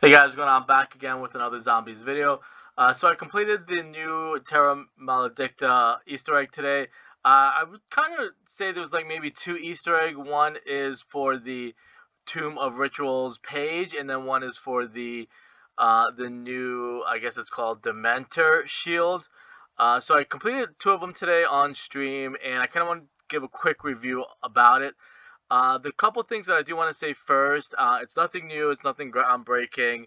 Hey guys, what's going on? I'm back again with another zombies video. So I completed the new Terra Maledicta Easter egg today. I would kind of say there's like maybe two Easter egg. One is for the Tomb of Rituals page, and then one is for the new, I guess it's called Dementor Shield. So I completed two of them today on stream, and I kind of want to give a quick review about it. The couple things that I do want to say first, it's nothing new, it's nothing groundbreaking.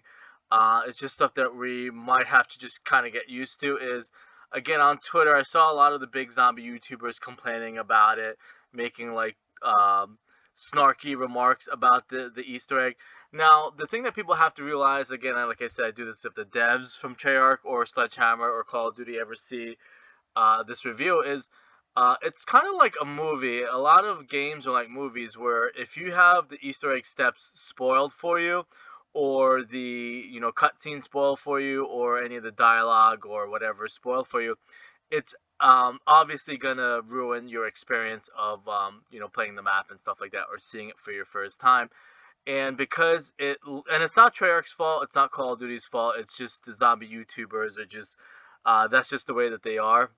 It's just stuff that we might have to just kind of get used to. Is again on Twitter, I saw a lot of the big zombie YouTubers complaining about it, making like snarky remarks about the Easter egg. Now, the thing that people have to realize, again, like I said, I do this if the devs from Treyarch or Sledgehammer or Call of Duty ever see this review, is it's kind of like a movie. A lot of games are like movies where if you have the Easter egg steps spoiled for you, or the cutscene spoiled for you, or any of the dialogue or whatever spoiled for you, it's obviously gonna ruin your experience of playing the map and stuff like that, or seeing it for your first time. And because it's not Treyarch's fault, it's not Call of Duty's fault. It's just the zombie YouTubers are just that's just the way that they are.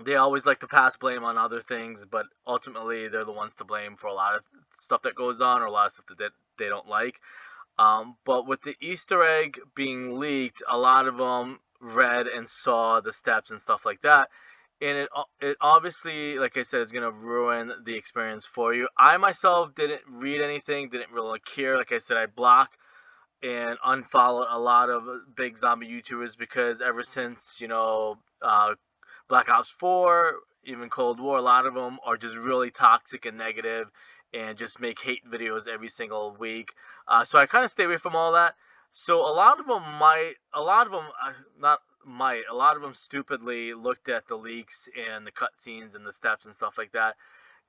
They always like to pass blame on other things, but ultimately they're the ones to blame for a lot of stuff that goes on, or a lot of stuff that they don't like. But with the Easter egg being leaked, a lot of them read and saw the steps and stuff like that, and it obviously, like I said, is gonna ruin the experience for you. I myself didn't read anything, didn't really care. Like I said, I block and unfollowed a lot of big zombie YouTubers because ever since Black Ops 4, even Cold War, a lot of them are just really toxic and negative and just make hate videos every single week. So I kind of stay away from all that. So a lot of them stupidly looked at the leaks and the cutscenes and the steps and stuff like that.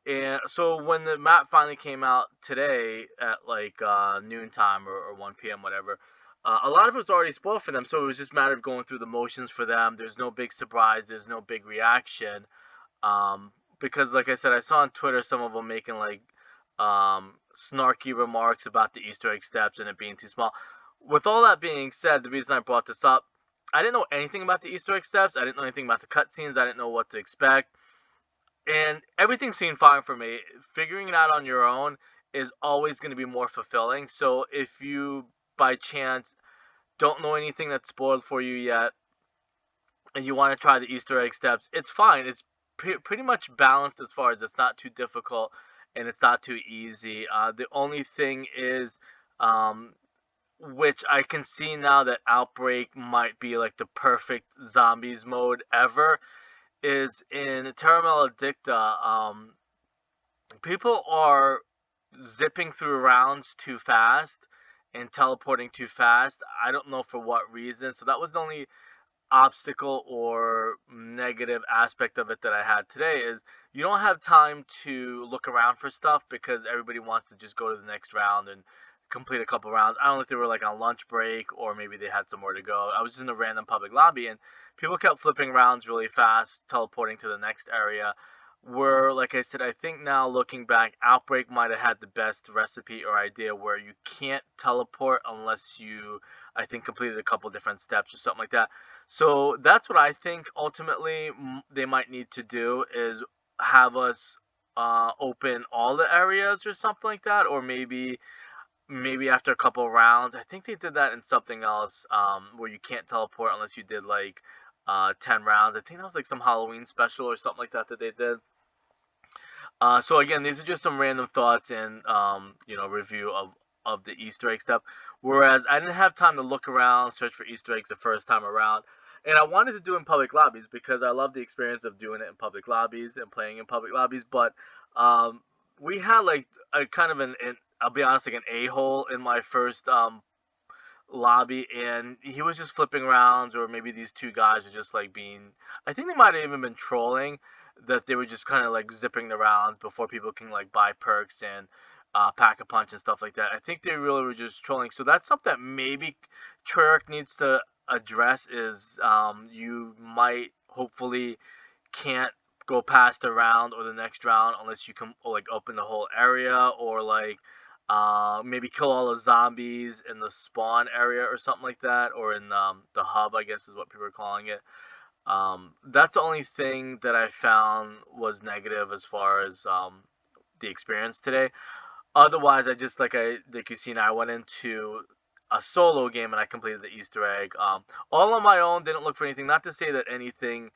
And so when the map finally came out today at like noontime or 1 p.m. whatever, a lot of it was already spoiled for them. So it was just a matter of going through the motions for them. There's no big surprise. There's no big reaction. Because like I said, I saw on Twitter some of them making like snarky remarks about the Easter egg steps and it being too small. With all that being said, the reason I brought this up, I didn't know anything about the Easter egg steps. I didn't know anything about the cutscenes. I didn't know what to expect, and everything seemed fine for me. Figuring it out on your own is always going to be more fulfilling. So if you by chance don't know anything that's spoiled for you yet, and you want to try the Easter egg steps, it's fine. It's pretty much balanced as far as it's not too difficult and it's not too easy. The only thing is, which I can see now that Outbreak might be like the perfect zombies mode ever, is in Terra Maledicta. People are zipping through rounds too fast and teleporting too fast. I don't know for what reason. So that was the only obstacle or negative aspect of it that I had today, is you don't have time to look around for stuff because everybody wants to just go to the next round and complete a couple rounds. I don't know if they were like on lunch break or maybe they had somewhere to go. I was just in a random public lobby and people kept flipping rounds really fast, teleporting to the next area. Where, like I said, I think now looking back, Outbreak might have had the best recipe or idea where you can't teleport unless you, I think, completed a couple different steps or something like that. So that's what I think ultimately they might need to do, is have us open all the areas or something like that, or maybe after a couple of rounds. I think they did that in something else, where you can't teleport unless you did like 10 rounds. I think that was like some Halloween special or something like that they did. So again, these are just some random thoughts and review of the Easter egg stuff. Whereas I didn't have time to look around, search for Easter eggs the first time around, and I wanted to do it in public lobbies because I love the experience of doing it in public lobbies and playing in public lobbies. But we had like a kind of an I'll be honest, like an a-hole in my first lobby, and he was just flipping rounds, or maybe these two guys are just like being, I think they might have even been trolling, that they were just kind of like zipping the rounds before people can like buy perks and pack a punch and stuff like that. I think they really were just trolling. So that's something that maybe Treyarch needs to address, is you might hopefully can't go past a round or the next round unless you can like open the whole area, or like maybe kill all the zombies in the spawn area or something like that, or in the hub, I guess is what people are calling it. That's the only thing that I found was negative as far as the experience today. Otherwise, I just like you seen, I went into a solo game and I completed the Easter egg. All on my own, didn't look for anything. Not to say that anything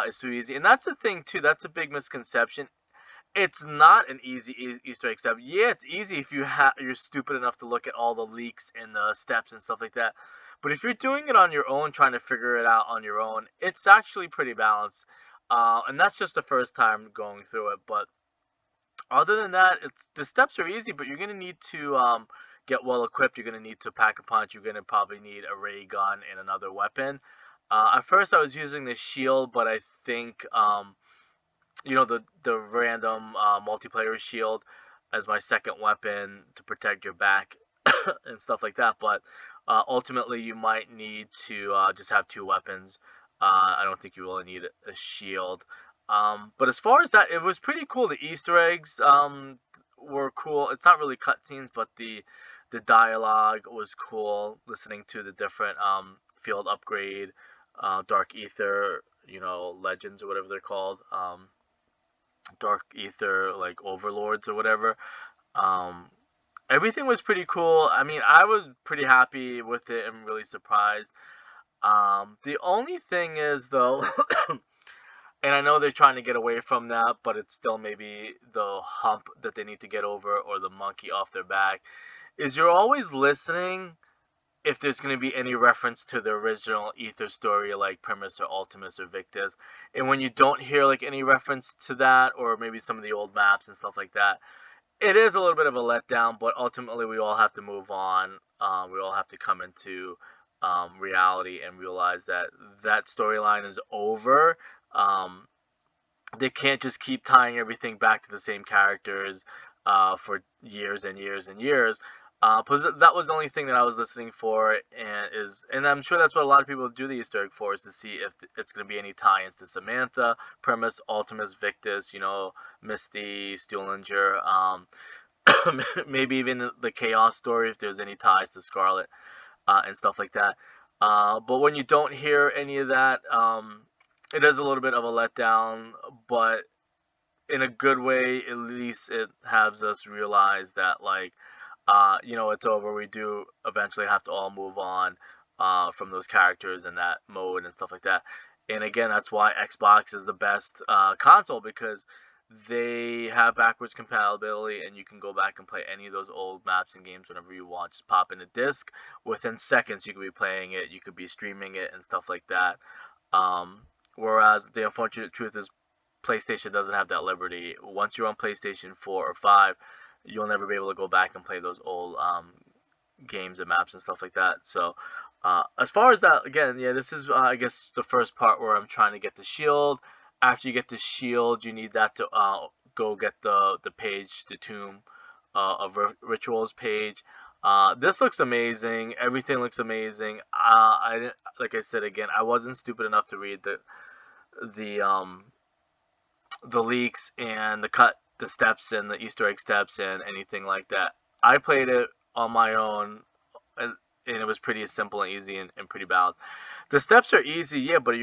is too easy, and that's the thing too. That's a big misconception. It's not an easy Easter egg step. Yeah, it's easy if you're stupid enough to look at all the leaks and the steps and stuff like that. But if you're doing it on your own, trying to figure it out on your own, it's actually pretty balanced. And that's just the first time going through it. But other than that, the steps are easy, but you're gonna need to get well equipped. You're gonna need to pack a punch. You're gonna probably need a ray gun and another weapon. At first, I was using the shield, but I think the random multiplayer shield as my second weapon to protect your back and stuff like that. But ultimately, you might need to just have two weapons. I don't think you really need a shield. But as far as that, it was pretty cool. The Easter eggs were cool. It's not really cutscenes, but the dialogue was cool. Listening to the different field upgrade, Dark Ether, legends or whatever they're called. Dark Ether, like overlords or whatever. Um, Everything was pretty cool. I mean, I was pretty happy with it and really surprised. The only thing is though, and I know they're trying to get away from that, but it's still maybe the hump that they need to get over or the monkey off their back, is you're always listening if there's going to be any reference to the original Ether story, like Primus or Ultimus or Victus. And when you don't hear like any reference to that, or maybe some of the old maps and stuff like that, it is a little bit of a letdown. But ultimately, we all have to move on. We all have to come into reality and realize that that storyline is over. Um, they can't just keep tying everything back to the same characters for years and years and years. Because that was the only thing that I was listening for, and I'm sure that's what a lot of people do the Easter egg for, is to see if it's going to be any tie-ins to Samantha, Primus, Ultimus, Victus, Misty, Stuhlinger, maybe even the Chaos story if there's any ties to Scarlet and stuff like that. But when you don't hear any of that, it is a little bit of a letdown, but in a good way. At least it has us realize that, like, it's over. We do eventually have to all move on from those characters and that mode and stuff like that. And again, that's why Xbox is the best console, because they have backwards compatibility, and you can go back and play any of those old maps and games whenever you want. Just pop in a disc. Within seconds, you could be playing it. You could be streaming it and stuff like that. Whereas the unfortunate truth is PlayStation doesn't have that liberty. Once you're on PlayStation 4 or 5, you'll never be able to go back and play those old games and maps and stuff like that. So as far as that, again, yeah, this is I guess the first part where I'm trying to get the shield. After you get the shield, you need that to go get the page, the Tomb of Rituals page. This looks amazing. Everything looks amazing. Like I said again, I wasn't stupid enough to read the leaks and the steps and the Easter egg steps and anything like that. I played it on my own, and it was pretty simple and easy and pretty balanced. The steps are easy, yeah, but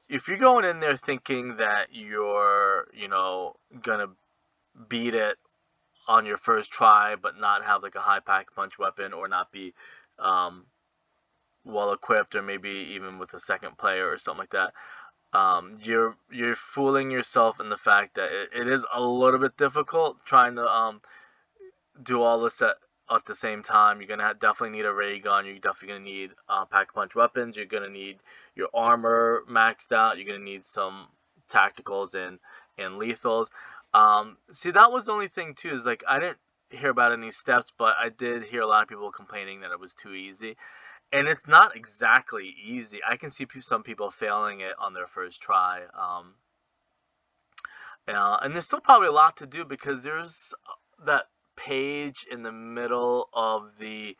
if you're going in there thinking that you're, gonna beat it on your first try, but not have like a high pack punch weapon, or not be well equipped, or maybe even with a second player or something like that, you're fooling yourself in the fact that it is a little bit difficult trying to do all this at the same time. You're gonna definitely need a ray gun. You're definitely gonna need pack punch weapons. You're gonna need your armor maxed out. You're gonna need some tacticals and lethals. See, that was the only thing too. Is like, I didn't hear about any steps, but I did hear a lot of people complaining that it was too easy. And it's not exactly easy. I can see some people failing it on their first try. And there's still probably a lot to do, because there's that page in the middle of the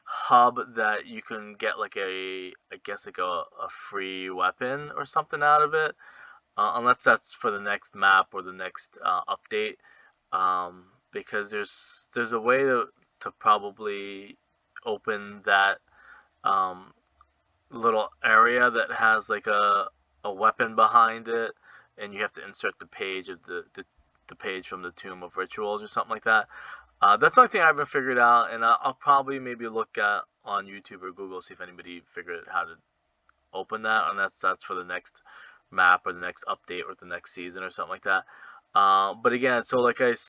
hub that you can get like I guess like a free weapon or something out of it. Unless that's for the next map or the next update. Because there's a way to probably open that little area that has like a weapon behind it, and you have to insert the page of the page from the Tomb of Rituals or something like that. That's the only thing I haven't figured out, and I'll probably maybe look at on YouTube or Google, see if anybody figured out how to open that, and that's for the next map or the next update or the next season or something like that. But again, so like I